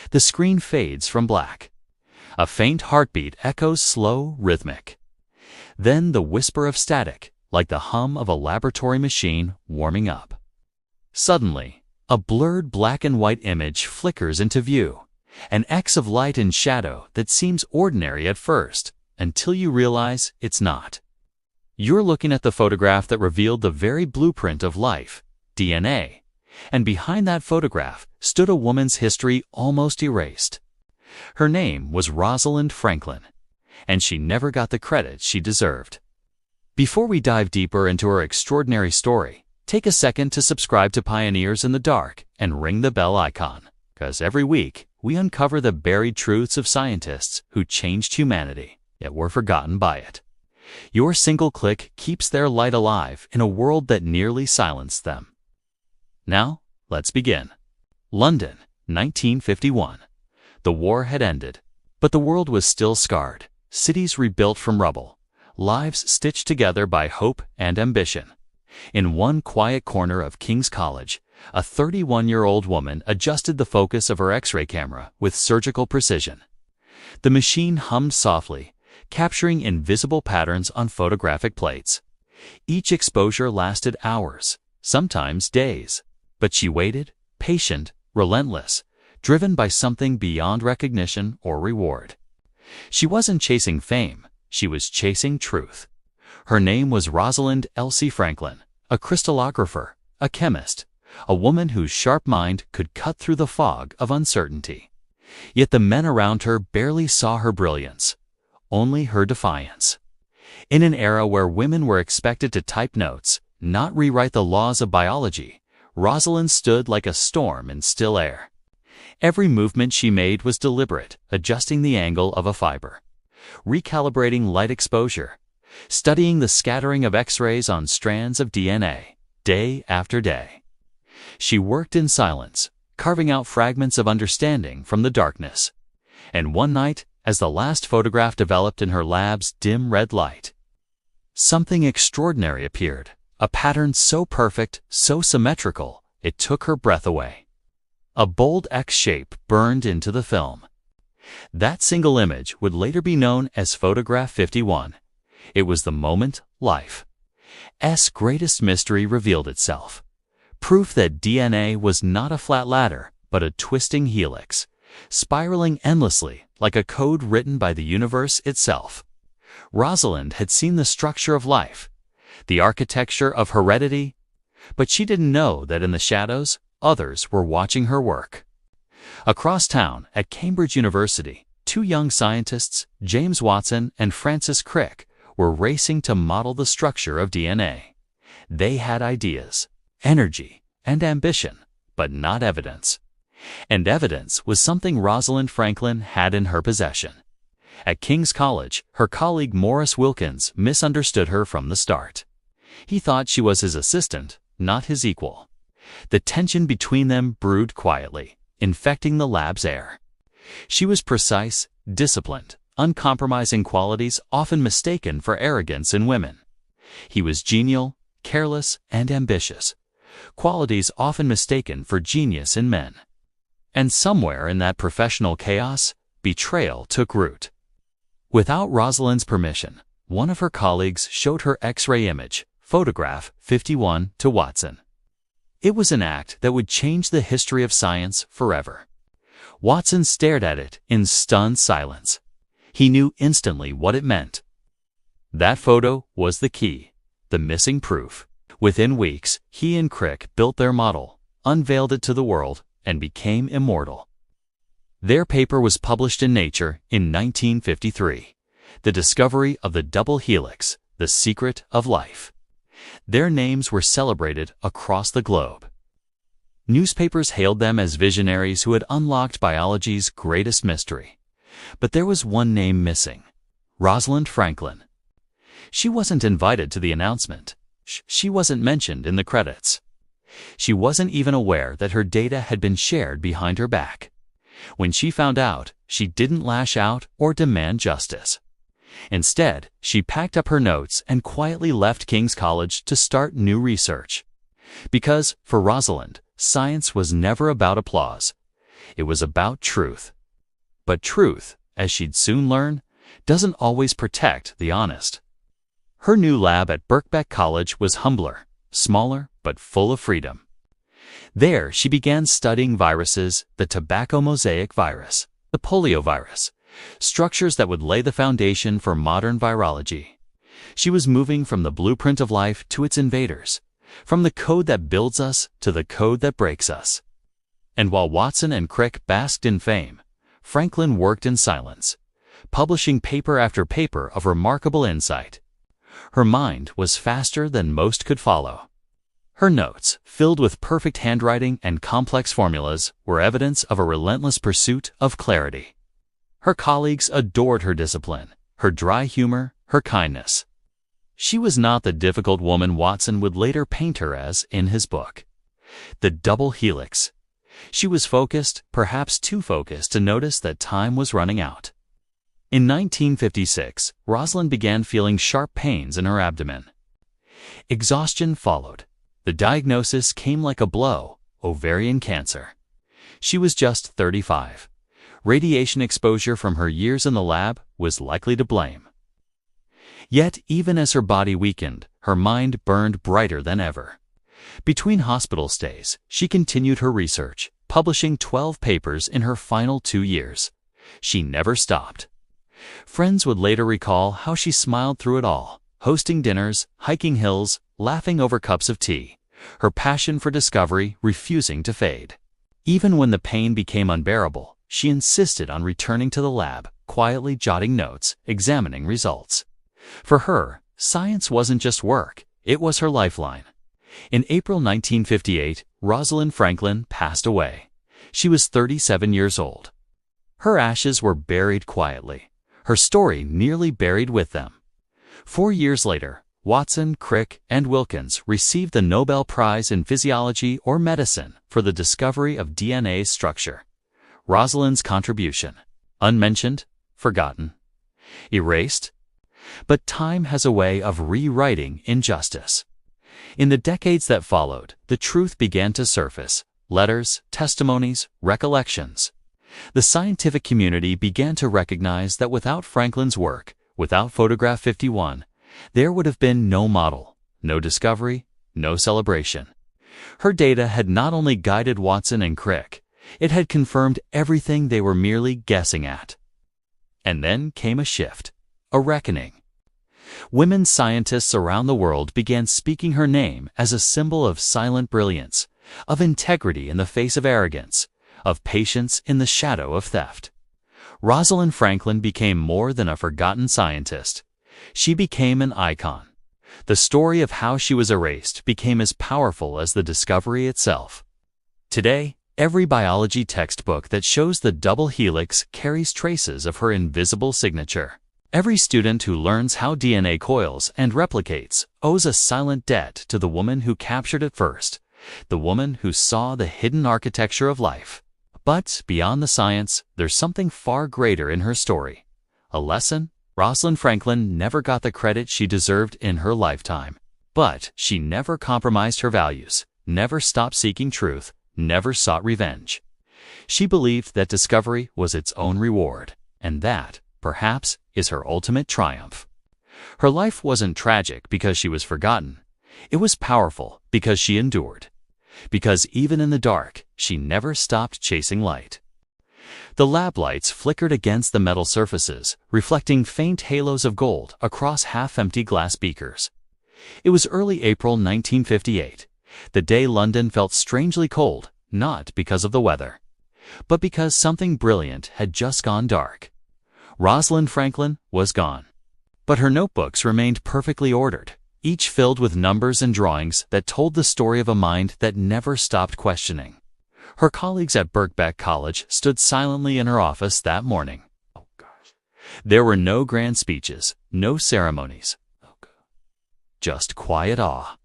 The screen fades from black. A faint heartbeat echoes slow, rhythmic. Then the whisper of static, like the hum of a laboratory machine warming up. Suddenly, a blurred black and white image flickers into view, an X of light and shadow that seems ordinary at first, until you realize it's not. You're looking at the photograph that revealed the very blueprint of life, DNA, and behind that photograph stood a woman's history almost erased. Her name was Rosalind Franklin, and she never got the credit she deserved. Before we dive deeper into her extraordinary story, take a second to subscribe to Pioneers in the Dark and ring the bell icon, because every week we uncover the buried truths of scientists who changed humanity, yet were forgotten by it. Your single click keeps their light alive in a world that nearly silenced them. Now, let's begin. London, 1951. The war had ended, but the world was still scarred, cities rebuilt from rubble, lives stitched together by hope and ambition. In one quiet corner of King's College, a 31-year-old woman adjusted the focus of her X-ray camera with surgical precision. The machine hummed softly, capturing invisible patterns on photographic plates. Each exposure lasted hours, sometimes days, but she waited, patient, relentless, driven by something beyond recognition or reward. She wasn't chasing fame, she was chasing truth. Her name was Rosalind Elsie Franklin, a crystallographer, a chemist, a woman whose sharp mind could cut through the fog of uncertainty. Yet the men around her barely saw her brilliance, only her defiance. In an era where women were expected to type notes, not rewrite the laws of biology, Rosalind stood like a storm in still air. Every movement she made was deliberate, adjusting the angle of a fiber, recalibrating light exposure, studying the scattering of X-rays on strands of DNA, day after day. She worked in silence, carving out fragments of understanding from the darkness. And one night, as the last photograph developed in her lab's dim red light, something extraordinary appeared, a pattern so perfect, so symmetrical, it took her breath away. A bold X shape burned into the film. That single image would later be known as Photograph 51. It was the moment life's greatest mystery revealed itself. Proof that DNA was not a flat ladder, but a twisting helix, spiraling endlessly like a code written by the universe itself. Rosalind had seen the structure of life, the architecture of heredity, but she didn't know that in the shadows, others were watching her work. Across town, at Cambridge University, two young scientists, James Watson and Francis Crick, were racing to model the structure of DNA. They had ideas, energy, and ambition, but not evidence. And evidence was something Rosalind Franklin had in her possession. At King's College, her colleague Morris Wilkins misunderstood her from the start. He thought she was his assistant, not his equal. The tension between them brewed quietly, infecting the lab's air. She was precise, disciplined, uncompromising qualities often mistaken for arrogance in women. He was genial, careless, and ambitious, qualities often mistaken for genius in men. And somewhere in that professional chaos, betrayal took root. Without Rosalind's permission, one of her colleagues showed her X-ray image, Photograph 51, to Watson. It was an act that would change the history of science forever. Watson stared at it in stunned silence. He knew instantly what it meant. That photo was the key, the missing proof. Within weeks, he and Crick built their model, unveiled it to the world, and became immortal. Their paper was published in Nature in 1953, The Discovery of the Double Helix, the Secret of Life. Their names were celebrated across the globe. Newspapers hailed them as visionaries who had unlocked biology's greatest mystery. But there was one name missing: Rosalind Franklin. She wasn't invited to the announcement. She wasn't mentioned in the credits. She wasn't even aware that her data had been shared behind her back. When she found out, she didn't lash out or demand justice. Instead, she packed up her notes and quietly left King's College to start new research. Because, for Rosalind, science was never about applause. It was about truth. But truth, as she'd soon learn, doesn't always protect the honest. Her new lab at Birkbeck College was humbler, smaller, but full of freedom. There, she began studying viruses, the tobacco mosaic virus, the poliovirus, structures that would lay the foundation for modern virology. She was moving from the blueprint of life to its invaders, from the code that builds us to the code that breaks us. And while Watson and Crick basked in fame, Franklin worked in silence, publishing paper after paper of remarkable insight. Her mind was faster than most could follow. Her notes, filled with perfect handwriting and complex formulas, were evidence of a relentless pursuit of clarity. Her colleagues adored her discipline, her dry humor, her kindness. She was not the difficult woman Watson would later paint her as in his book, The Double Helix. She was focused, perhaps too focused to notice that time was running out. In 1956, Rosalind began feeling sharp pains in her abdomen. Exhaustion followed. The diagnosis came like a blow: ovarian cancer. She was just 35. Radiation exposure from her years in the lab was likely to blame. Yet, even as her body weakened, her mind burned brighter than ever. Between hospital stays, she continued her research, publishing 12 papers in her final 2 years. She never stopped. Friends would later recall how she smiled through it all, hosting dinners, hiking hills, laughing over cups of tea, her passion for discovery refusing to fade. Even when the pain became unbearable, she insisted on returning to the lab, quietly jotting notes, examining results. For her, science wasn't just work, it was her lifeline. In April 1958, Rosalind Franklin passed away. She was 37 years old. Her ashes were buried quietly, her story nearly buried with them. 4 years later, Watson, Crick, and Wilkins received the Nobel Prize in Physiology or Medicine for the discovery of DNA's structure. Rosalind's contribution: unmentioned, forgotten, erased. But time has a way of rewriting injustice. In the decades that followed, the truth began to surface: letters, testimonies, recollections. The scientific community began to recognize that without Franklin's work, without Photograph 51, there would have been no model, no discovery, no celebration. Her data had not only guided Watson and Crick, it had confirmed everything they were merely guessing at. And then came a shift, a reckoning. Women scientists around the world began speaking her name as a symbol of silent brilliance, of integrity in the face of arrogance, of patience in the shadow of theft. Rosalind Franklin became more than a forgotten scientist. She became an icon. The story of how she was erased became as powerful as the discovery itself. Today, every biology textbook that shows the double helix carries traces of her invisible signature. Every student who learns how DNA coils and replicates owes a silent debt to the woman who captured it first, the woman who saw the hidden architecture of life. But beyond the science, there's something far greater in her story. A lesson: Rosalind Franklin never got the credit she deserved in her lifetime. But she never compromised her values, never stopped seeking truth, never sought revenge. She believed that discovery was its own reward, and that, perhaps, is her ultimate triumph. Her life wasn't tragic because she was forgotten. It was powerful because she endured. Because even in the dark, she never stopped chasing light. The lab lights flickered against the metal surfaces, reflecting faint halos of gold across half-empty glass beakers. It was early April 1958, the day London felt strangely cold, not because of the weather, but because something brilliant had just gone dark. Rosalind Franklin was gone. But her notebooks remained perfectly ordered, each filled with numbers and drawings that told the story of a mind that never stopped questioning. Her colleagues at Birkbeck College stood silently in her office that morning. There were no grand speeches, no ceremonies, just quiet awe.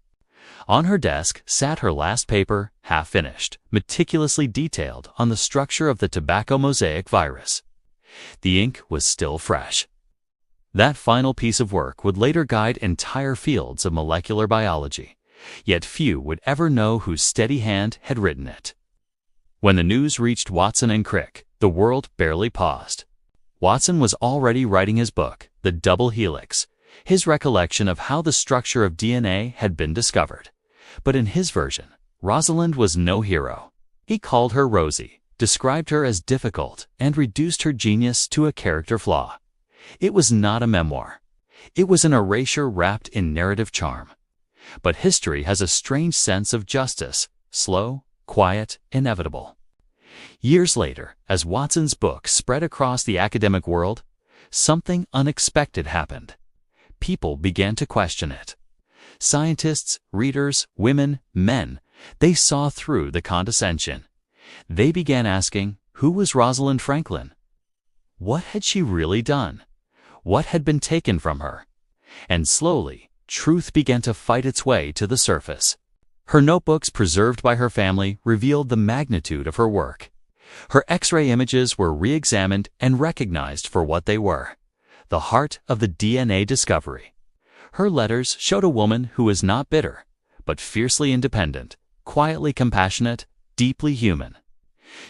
On her desk sat her last paper, half-finished, meticulously detailed on the structure of the tobacco mosaic virus. The ink was still fresh. That final piece of work would later guide entire fields of molecular biology, yet few would ever know whose steady hand had written it. When the news reached Watson and Crick, the world barely paused. Watson was already writing his book, The Double Helix, his recollection of how the structure of DNA had been discovered. But in his version, Rosalind was no hero. He called her Rosie, described her as difficult, and reduced her genius to a character flaw. It was not a memoir. It was an erasure wrapped in narrative charm. But history has a strange sense of justice, slow, quiet, inevitable. Years later, as Watson's book spread across the academic world, something unexpected happened. People began to question it. Scientists, readers, women, men, they saw through the condescension. They began asking, who was Rosalind Franklin? What had she really done? What had been taken from her? And slowly, truth began to fight its way to the surface. Her notebooks preserved by her family revealed the magnitude of her work. Her X-ray images were re-examined and recognized for what they were: the heart of the DNA discovery. Her letters showed a woman who was not bitter, but fiercely independent, quietly compassionate, deeply human.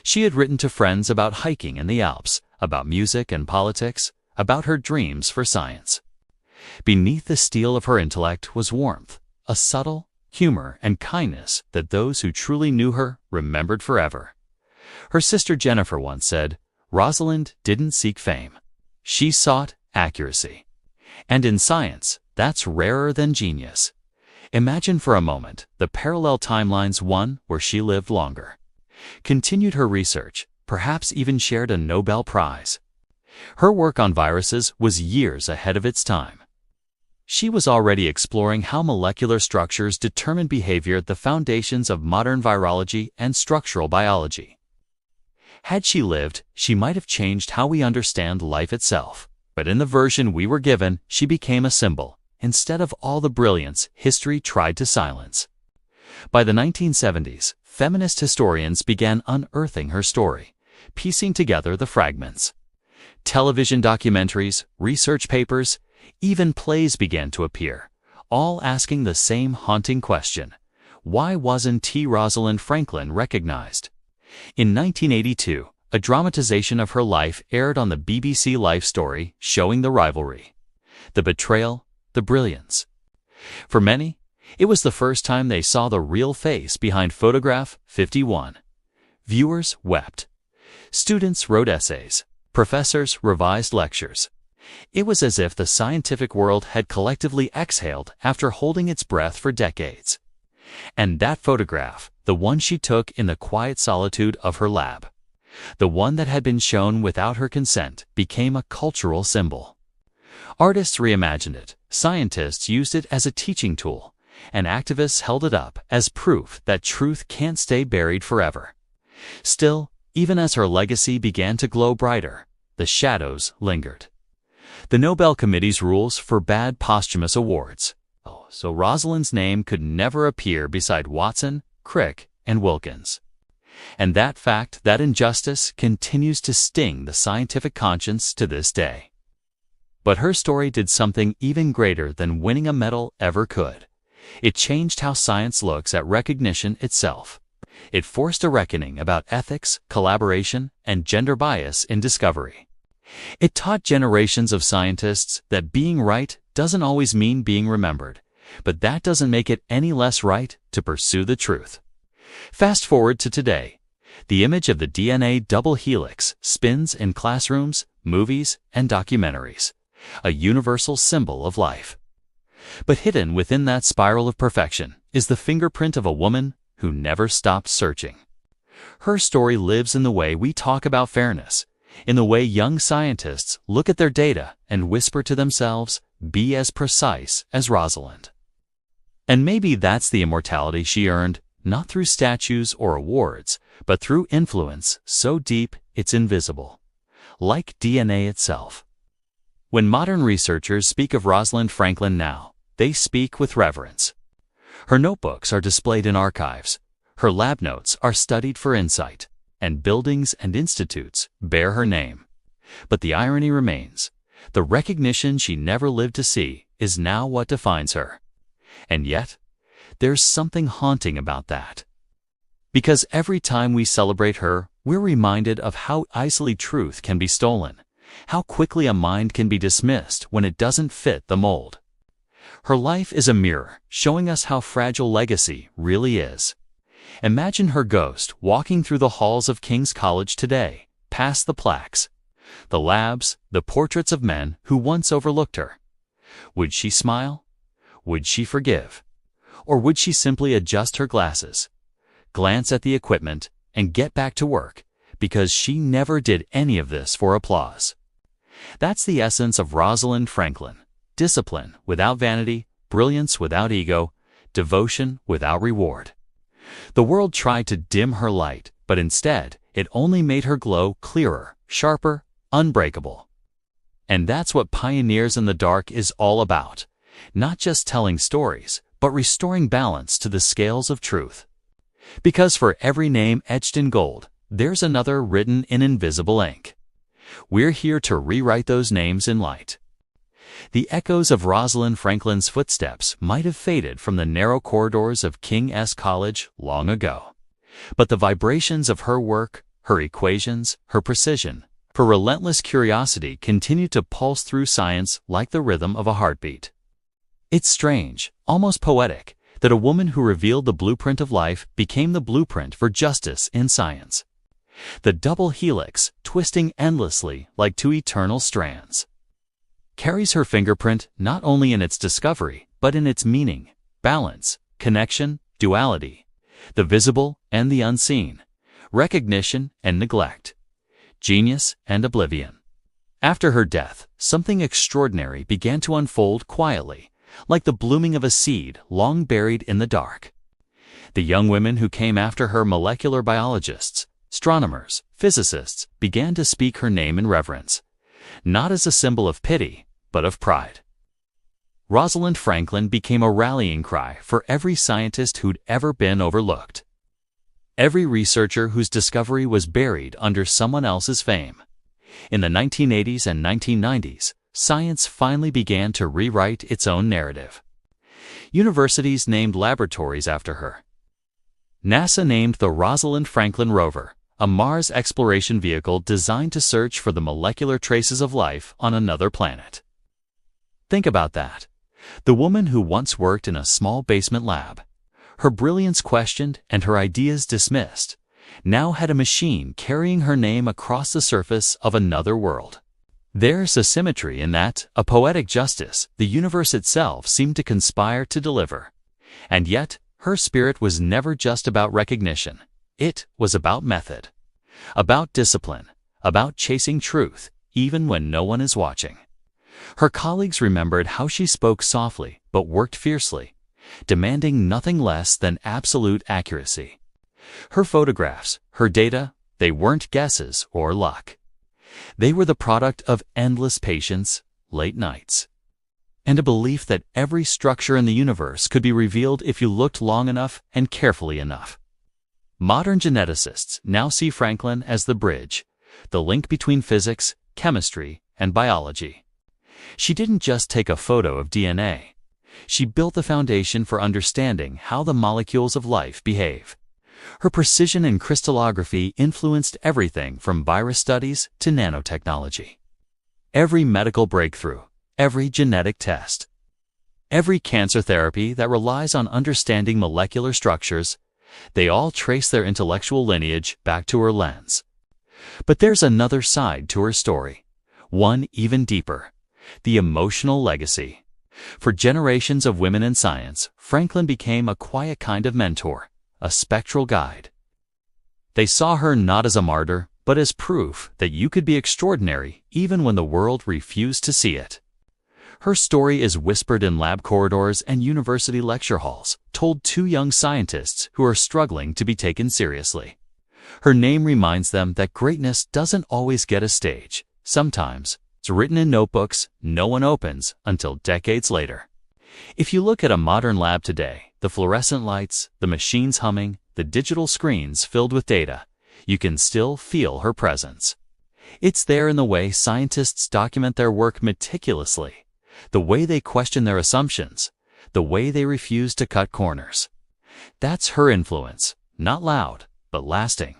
She had written to friends about hiking in the Alps, about music and politics, about her dreams for science. Beneath the steel of her intellect was warmth, a subtle humor and kindness that those who truly knew her remembered forever. Her sister Jennifer once said, "Rosalind didn't seek fame. She sought accuracy." And in science, that's rarer than genius. Imagine for a moment the parallel timelines: one where she lived longer, continued her research, perhaps even shared a Nobel Prize. Her work on viruses was years ahead of its time. She was already exploring how molecular structures determine behavior, the foundations of modern virology and structural biology. Had she lived, she might have changed how we understand life itself. But in the version we were given, she became a symbol, instead of all the brilliance history tried to silence. By the 1970s, feminist historians began unearthing her story, piecing together the fragments. Television documentaries, research papers, even plays began to appear, all asking the same haunting question: why wasn't Rosalind Franklin recognized? In 1982, a dramatization of her life aired on the BBC Life Story, showing the rivalry, the betrayal, the brilliance. For many, it was the first time they saw the real face behind photograph 51. Viewers wept. Students wrote essays. Professors revised lectures. It was as if the scientific world had collectively exhaled after holding its breath for decades. And that photograph, the one she took in the quiet solitude of her lab, the one that had been shown without her consent, became a cultural symbol. Artists reimagined it, scientists used it as a teaching tool, and activists held it up as proof that truth can't stay buried forever. Still, even as her legacy began to glow brighter, the shadows lingered. The Nobel Committee's rules forbade posthumous awards, so Rosalind's name could never appear beside Watson, Crick, and Wilkins. And that fact, that injustice, continues to sting the scientific conscience to this day. But her story did something even greater than winning a medal ever could. It changed how science looks at recognition itself. It forced a reckoning about ethics, collaboration, and gender bias in discovery. It taught generations of scientists that being right doesn't always mean being remembered, but that doesn't make it any less right to pursue the truth. Fast forward to today. The image of the DNA double helix spins in classrooms, movies, and documentaries, a universal symbol of life. But hidden within that spiral of perfection is the fingerprint of a woman who never stopped searching. Her story lives in the way we talk about fairness, in the way young scientists look at their data and whisper to themselves, "Be as precise as Rosalind." And maybe that's the immortality she earned, not through statues or awards, but through influence so deep it's invisible, like DNA itself. When modern researchers speak of Rosalind Franklin now, they speak with reverence. Her notebooks are displayed in archives, her lab notes are studied for insight, and buildings and institutes bear her name. But the irony remains: the recognition she never lived to see is now what defines her. And yet, there's something haunting about that. Because every time we celebrate her, we're reminded of how easily truth can be stolen, how quickly a mind can be dismissed when it doesn't fit the mold. Her life is a mirror, showing us how fragile legacy really is. Imagine her ghost walking through the halls of King's College today, past the plaques, the labs, the portraits of men who once overlooked her. Would she smile? Would she forgive? Or would she simply adjust her glasses, glance at the equipment, and get back to work, because she never did any of this for applause? That's the essence of Rosalind Franklin. Discipline without vanity, brilliance without ego, devotion without reward. The world tried to dim her light, but instead, it only made her glow clearer, sharper, unbreakable. And that's what Pioneers in the Dark is all about. Not just telling stories, but restoring balance to the scales of truth. Because for every name etched in gold, there's another written in invisible ink. We're here to rewrite those names in light. The echoes of Rosalind Franklin's footsteps might have faded from the narrow corridors of King's College long ago. But the vibrations of her work, her equations, her precision, her relentless curiosity continue to pulse through science like the rhythm of a heartbeat. It's strange, almost poetic, that a woman who revealed the blueprint of life became the blueprint for justice in science. The double helix, twisting endlessly like two eternal strands, carries her fingerprint not only in its discovery, but in its meaning, balance, connection, duality, the visible and the unseen, recognition and neglect, genius and oblivion. After her death, something extraordinary began to unfold quietly, like the blooming of a seed long buried in the dark. The young women who came after her, molecular biologists, astronomers, physicists, began to speak her name in reverence, not as a symbol of pity, but of pride. Rosalind Franklin became a rallying cry for every scientist who'd ever been overlooked, every researcher whose discovery was buried under someone else's fame. In the 1980s and 1990s, science finally began to rewrite its own narrative. Universities named laboratories after her. NASA named the Rosalind Franklin rover, a Mars exploration vehicle designed to search for the molecular traces of life on another planet. Think about that. The woman who once worked in a small basement lab, her brilliance questioned and her ideas dismissed, now had a machine carrying her name across the surface of another world. There's a symmetry in that, a poetic justice the universe itself seemed to conspire to deliver. And yet, her spirit was never just about recognition. It was about method, about discipline, about chasing truth, even when no one is watching. Her colleagues remembered how she spoke softly but worked fiercely, demanding nothing less than absolute accuracy. Her photographs, her data, they weren't guesses or luck. They were the product of endless patience, late nights, and a belief that every structure in the universe could be revealed if you looked long enough and carefully enough. Modern geneticists now see Franklin as the bridge, the link between physics, chemistry, and biology. She didn't just take a photo of DNA. She built the foundation for understanding how the molecules of life behave. Her precision in crystallography influenced everything from virus studies to nanotechnology. Every medical breakthrough, every genetic test, every cancer therapy that relies on understanding molecular structures, they all trace their intellectual lineage back to her lens. But there's another side to her story, one even deeper: the emotional legacy. For generations of women in science, Franklin became a quiet kind of mentor, a spectral guide. They saw her not as a martyr, but as proof that you could be extraordinary even when the world refused to see it. Her story is whispered in lab corridors and university lecture halls, told to young scientists who are struggling to be taken seriously. Her name reminds them that greatness doesn't always get a stage. Sometimes it's written in notebooks no one opens until decades later. If you look at a modern lab today, the fluorescent lights, the machines humming, the digital screens filled with data, you can still feel her presence. It's there in the way scientists document their work meticulously, the way they question their assumptions, the way they refuse to cut corners. That's her influence, not loud, but lasting.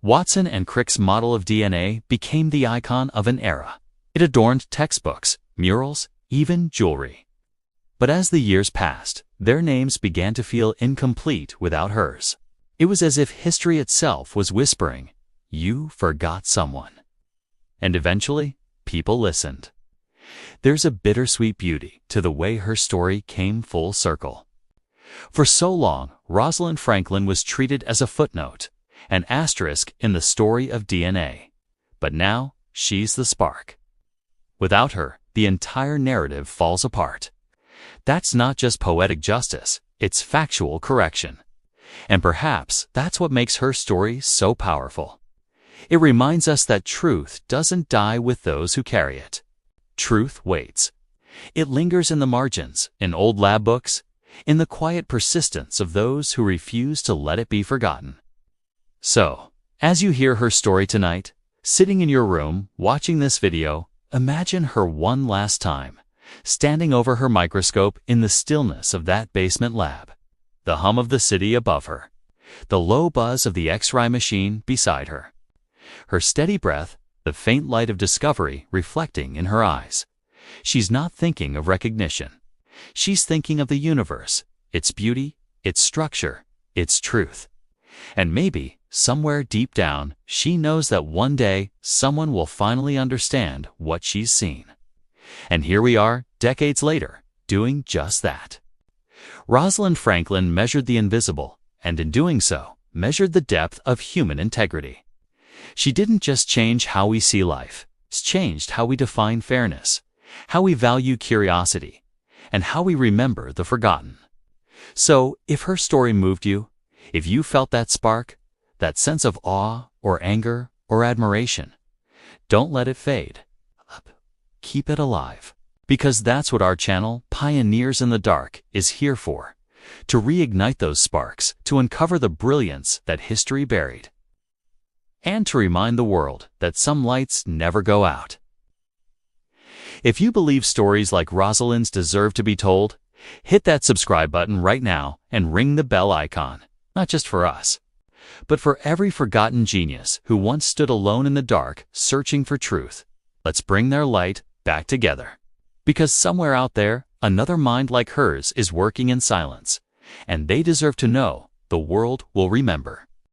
Watson and Crick's model of DNA became the icon of an era. It adorned textbooks, murals, even jewelry. But as the years passed, their names began to feel incomplete without hers. It was as if history itself was whispering, "You forgot someone." And eventually, people listened. There's a bittersweet beauty to the way her story came full circle. For so long, Rosalind Franklin was treated as a footnote, an asterisk in the story of DNA. But now, she's the spark. Without her, the entire narrative falls apart. That's not just poetic justice, it's factual correction. And perhaps that's what makes her story so powerful. It reminds us that truth doesn't die with those who carry it. Truth waits. It lingers in the margins, in old lab books, in the quiet persistence of those who refuse to let it be forgotten. So, as you hear her story tonight, sitting in your room, watching this video, imagine her one last time, standing over her microscope in the stillness of that basement lab, the hum of the city above her, the low buzz of the X-ray machine beside her, her steady breath, the faint light of discovery reflecting in her eyes. She's not thinking of recognition. She's thinking of the universe, its beauty, its structure, its truth. And maybe, somewhere deep down, she knows that one day someone will finally understand what she's seen. And here we are, decades later, doing just that. Rosalind Franklin measured the invisible, and in doing so, measured the depth of human integrity. She didn't just change how we see life, it's changed how we define fairness, how we value curiosity, and how we remember the forgotten. So, if her story moved you, if you felt that spark, that sense of awe or anger or admiration, don't let it fade. Keep it alive. Because that's what our channel, Pioneers in the Dark, is here for. To reignite those sparks, to uncover the brilliance that history buried. And to remind the world that some lights never go out. If you believe stories like Rosalind's deserve to be told, hit that subscribe button right now and ring the bell icon, not just for us, but for every forgotten genius who once stood alone in the dark searching for truth. Let's bring their light back together. Because somewhere out there, another mind like hers is working in silence, and they deserve to know the world will remember.